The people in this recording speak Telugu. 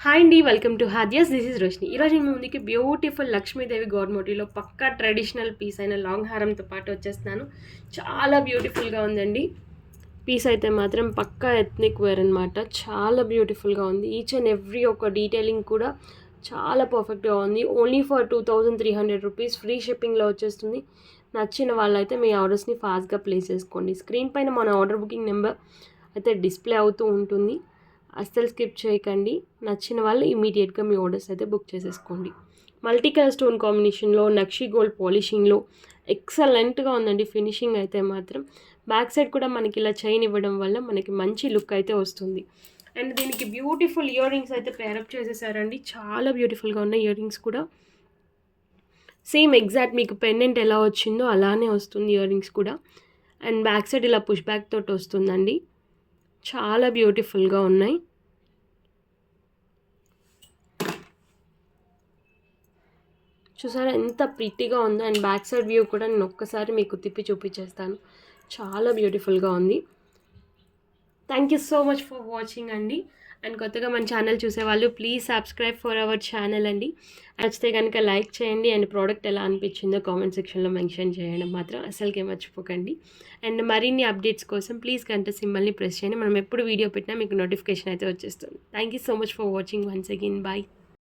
హాయ్ అండి, welcome to Hadiyas. This is Roshini. ఈరోజు నేను ముందుకి బ్యూటిఫుల్ లక్ష్మీదేవి గౌడ్ మోటివ్లో పక్కా ట్రెడిషనల్ పీస్ అయిన లాంగ్ హారంతో పాటు వచ్చేస్తున్నాను. చాలా బ్యూటిఫుల్గా ఉందండి. పీస్ అయితే మాత్రం పక్కా ఎథ్నిక్ వేర్ అనమాట. చాలా బ్యూటిఫుల్గా ఉంది. ఈచ్ అండ్ ఎవ్రీ ఒక డీటెయిలింగ్ కూడా చాలా పర్ఫెక్ట్గా ఉంది. ఓన్లీ ఫర్ 2300 రూపీస్ ఫ్రీ షిప్పింగ్లో వచ్చేస్తుంది. నచ్చిన వాళ్ళైతే మీ ఆర్డర్స్ని ఫాస్ట్గా ప్లేస్ చేసుకోండి. స్క్రీన్ పైన మన ఆర్డర్ బుకింగ్ నెంబర్ అయితే డిస్ప్లే అవుతూ ఉంటుంది. అస్సలు స్కిప్ చేయకండి. నచ్చిన వాళ్ళు ఇమీడియట్గా మీ ఆర్డర్స్ అయితే బుక్ చేసేసుకోండి. మల్టీ కలర్ స్టోన్ కాంబినేషన్లో నక్షి గోల్డ్ పాలిషింగ్లో ఎక్సలెంట్గా ఉందండి. ఫినిషింగ్ అయితే మాత్రం బ్యాక్ సైడ్ కూడా మనకి ఇలా చైన్ ఇవ్వడం వల్ల మనకి మంచి లుక్ అయితే వస్తుంది. అండ్ దీనికి బ్యూటిఫుల్ ఇయర్ రింగ్స్ అయితే పేరప్ చేసేసారండి. చాలా బ్యూటిఫుల్గా ఉన్నాయి ఇయర్ రింగ్స్ కూడా. సేమ్ ఎగ్జాక్ట్ మీకు పెండెంట్ ఎలా వచ్చిందో అలానే వస్తుంది ఇయర్ రింగ్స్ కూడా. అండ్ బ్యాక్ సైడ్ ఇలా పుష్ బ్యాక్ తోటి వస్తుందండి. చాలా బ్యూటిఫుల్గా ఉన్నాయి. చూసారా ఎంత ప్రిటీగా ఉందో. అండ్ బ్యాక్ సైడ్ వ్యూ కూడా నేను ఒక్కసారి మీకు తిప్పి చూపించేస్తాను. చాలా బ్యూటిఫుల్గా ఉంది. Thank you so much for watching అండి. అండ్ కొత్తగా మన ఛానల్ చూసేవాళ్ళు please subscribe for our channel అండి. నచ్చితే కనుక లైక్ చేయండి. అండ్ ప్రోడక్ట్ ఎలా అనిపించిందో కామెంట్ సెక్షన్లో మెన్షన్ చేయడం మాత్రం అసలుకే మర్చిపోకండి. అండ్ మరిన్ని అప్డేట్స్ కోసం ప్లీజ్ గంట సింబల్ని ప్రెస్ చేయండి. మనం ఎప్పుడు వీడియో పెట్టినా మీకు నోటిఫికేషన్ అయితే వచ్చేస్తుంది. Thank you so much for watching once again. Bye.